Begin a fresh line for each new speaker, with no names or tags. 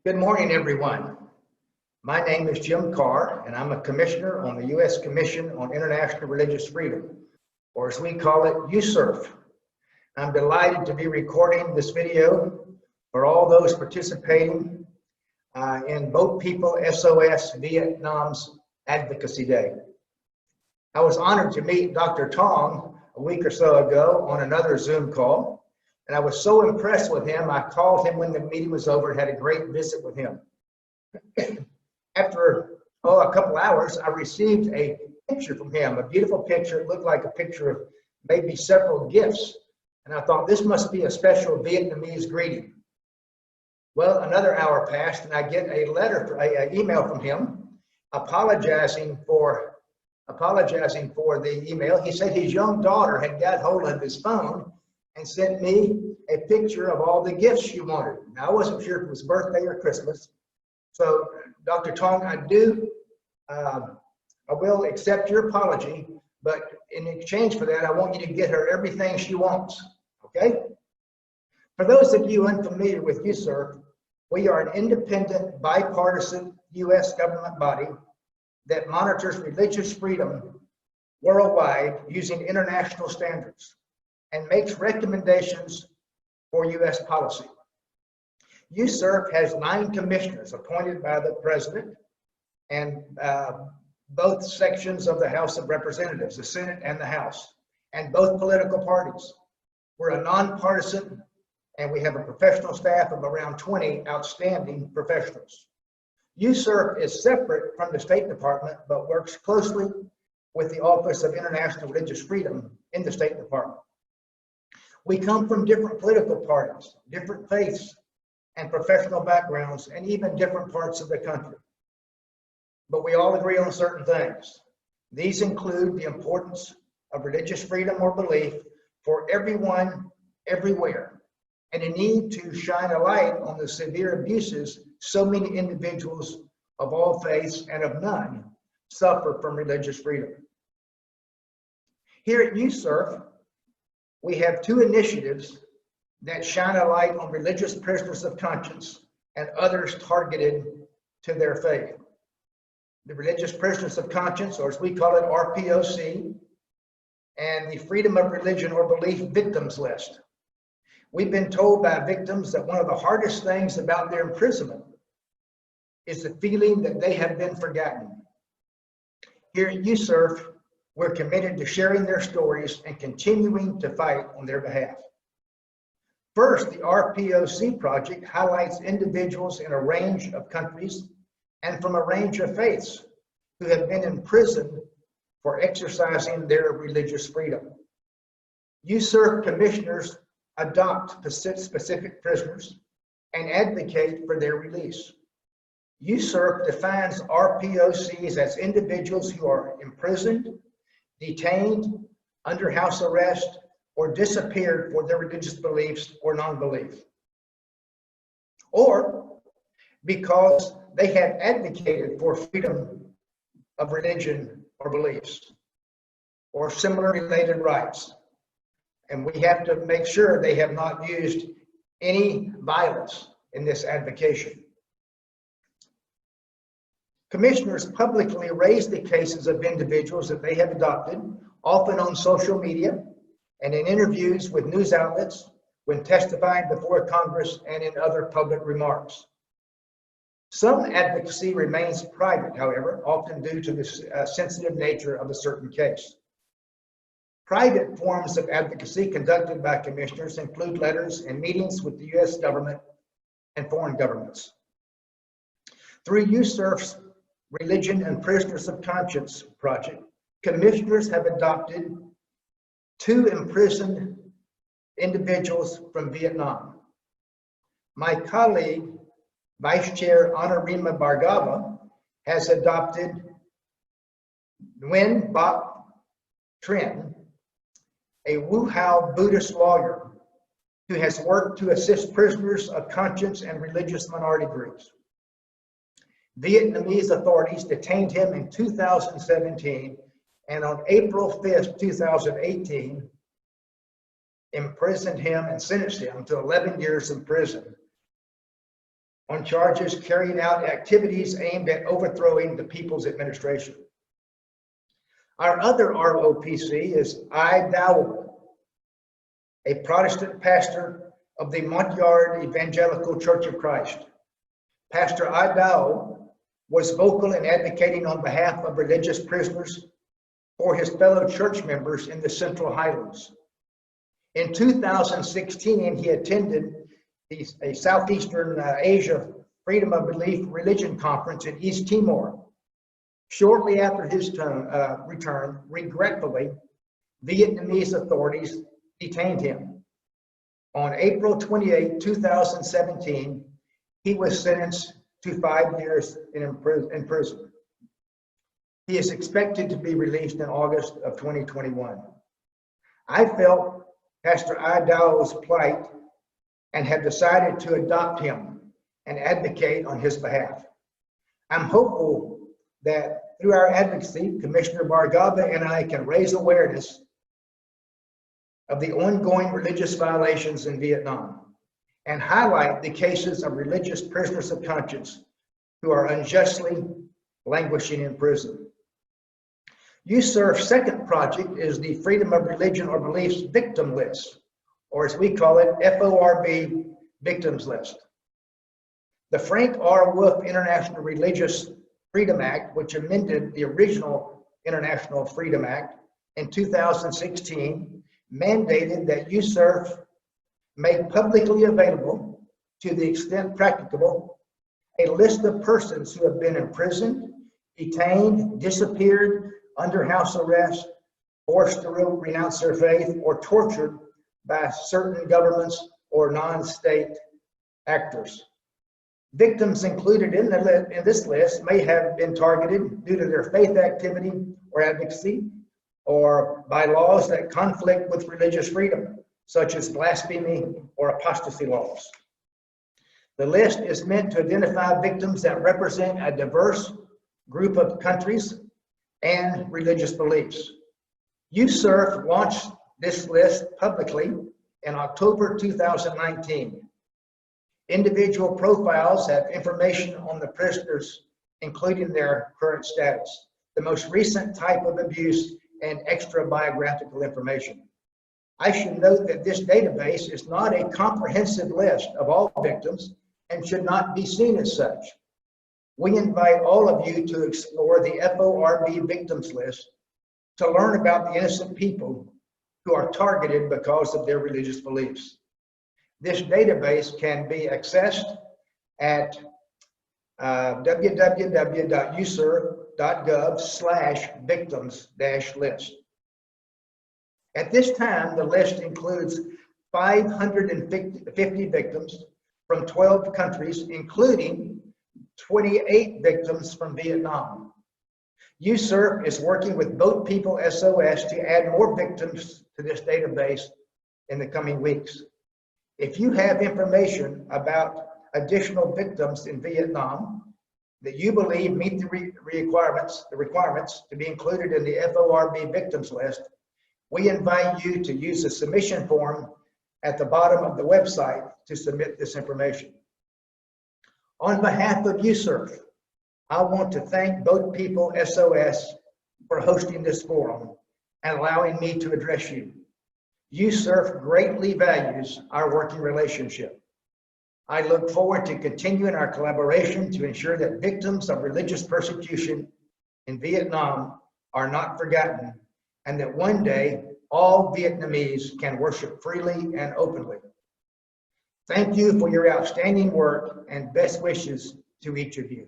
Good morning, everyone. My name is Jim Carr, and I'm a commissioner on the U.S. Commission on International Religious Freedom, or as we call it, USCIRF. I'm delighted to be recording this video for all those participating in Boat People SOS Vietnam's Advocacy Day. I was honored to meet Dr. Tong a week or so ago on another Zoom call. And I was so impressed with him, I called him when the meeting was over and had a great visit with him. After a couple hours, I received a picture from him, a beautiful picture. It looked like a picture of maybe several gifts. And I thought, this must be a special Vietnamese greeting. Well, another hour passed, and I get a letter, an email from him apologizing for the email. He said his young daughter had got hold of his phone and sent me a picture of all the gifts she wanted. Now, I wasn't sure if it was birthday or Christmas. So, Dr. Tong, I will accept your apology, but in exchange for that, I want you to get her everything she wants, okay? For those of you unfamiliar with USCIRF, we are an independent, bipartisan U.S. government body that monitors religious freedom worldwide using international standards and makes recommendations for U.S. policy. USCIRF has 9 commissioners appointed by the president and both sections of the House of Representatives, the Senate and the House, and both political parties. We're a nonpartisan, and we have a professional staff of around 20 outstanding professionals. USCIRF is separate from the State Department, but works closely with the Office of International Religious Freedom in the State Department. We come from different political parties, different faiths and professional backgrounds, and even different parts of the country. But we all agree on certain things. These include the importance of religious freedom or belief for everyone, everywhere, and a need to shine a light on the severe abuses so many individuals of all faiths and of none suffer from religious freedom. Here at USCIRF, we have 2 initiatives that shine a light on religious prisoners of conscience and others targeted to their faith. The Religious Prisoners of Conscience, or as we call it, RPOC, and the Freedom of Religion or Belief Victims List. We've been told by victims that one of the hardest things about their imprisonment is the feeling that they have been forgotten. Here at USCIRF, we're committed to sharing their stories and continuing to fight on their behalf. First, the RPOC project highlights individuals in a range of countries and from a range of faiths who have been imprisoned for exercising their religious freedom. USCIRF commissioners adopt specific prisoners and advocate for their release. USCIRF defines RPOCs as individuals who are imprisoned, detained, under house arrest, or disappeared for their religious beliefs or non-belief, or because they have advocated for freedom of religion or beliefs, or similar related rights. And we have to make sure they have not used any violence in this advocation. Commissioners publicly raise the cases of individuals that they have adopted, often on social media and in interviews with news outlets, when testifying before Congress and in other public remarks. Some advocacy remains private, however, often due to the sensitive nature of a certain case. Private forms of advocacy conducted by commissioners include letters and meetings with the U.S. government and foreign governments. Through USCIRF's Religion and Prisoners of Conscience project, commissioners have adopted 2 imprisoned individuals from Vietnam. My colleague, Vice Chair Anarima Bhargava, has adopted Nguyen Bach Trinh, a Wu-Hao Buddhist lawyer who has worked to assist prisoners of conscience and religious minority groups. Vietnamese authorities detained him in 2017, and on April 5th, 2018, imprisoned him and sentenced him to 11 years in prison on charges carrying out activities aimed at overthrowing the People's Administration. Our other ROPC is I. Dowell, a Protestant pastor of the Montyard Evangelical Church of Christ. Pastor I. Dowell was vocal in advocating on behalf of religious prisoners for his fellow church members in the Central Highlands. In 2016, he attended a Southeastern Asia Freedom of Belief Religion Conference in East Timor. Shortly after his return, regretfully, Vietnamese authorities detained him. On April 28, 2017, he was sentenced to 5 years in prison. He is expected to be released in August of 2021. I felt Pastor I. Dowell's plight and have decided to adopt him and advocate on his behalf. I'm hopeful that through our advocacy, Commissioner Bargava and I can raise awareness of the ongoing religious violations in Vietnam and highlight the cases of religious prisoners of conscience who are unjustly languishing in prison. USERF's second project is the Freedom of Religion or Beliefs Victim List, or as we call it, FORB Victims List. The Frank R. Wolf International Religious Freedom Act, which amended the original International Freedom Act in 2016, mandated that USERF make publicly available, to the extent practicable, a list of persons who have been imprisoned, detained, disappeared, under house arrest, forced to renounce their faith, or tortured by certain governments or non-state actors. Victims included in this list may have been targeted due to their faith activity or advocacy, or by laws that conflict with religious freedom, such as blasphemy or apostasy laws. The list is meant to identify victims that represent a diverse group of countries and religious beliefs. USERF launched this list publicly in October 2019. Individual profiles have information on the prisoners, including their current status, the most recent type of abuse, and extra biographical information. I should note that this database is not a comprehensive list of all victims and should not be seen as such. We invite all of you to explore the FORB Victims List to learn about the innocent people who are targeted because of their religious beliefs. This database can be accessed at www.userf.gov/victims-list. At this time, the list includes 550 victims from 12 countries, including 28 victims from Vietnam. USERF is working with Boat People SOS to add more victims to this database in the coming weeks. If you have information about additional victims in Vietnam that you believe meet the requirements to be included in the FORB Victims List, we invite you to use the submission form at the bottom of the website to submit this information. On behalf of USERF, I want to thank Boat People SOS for hosting this forum and allowing me to address you. USERF greatly values our working relationship. I look forward to continuing our collaboration to ensure that victims of religious persecution in Vietnam are not forgotten, and that one day all Vietnamese can worship freely and openly. Thank you for your outstanding work, and best wishes to each of you.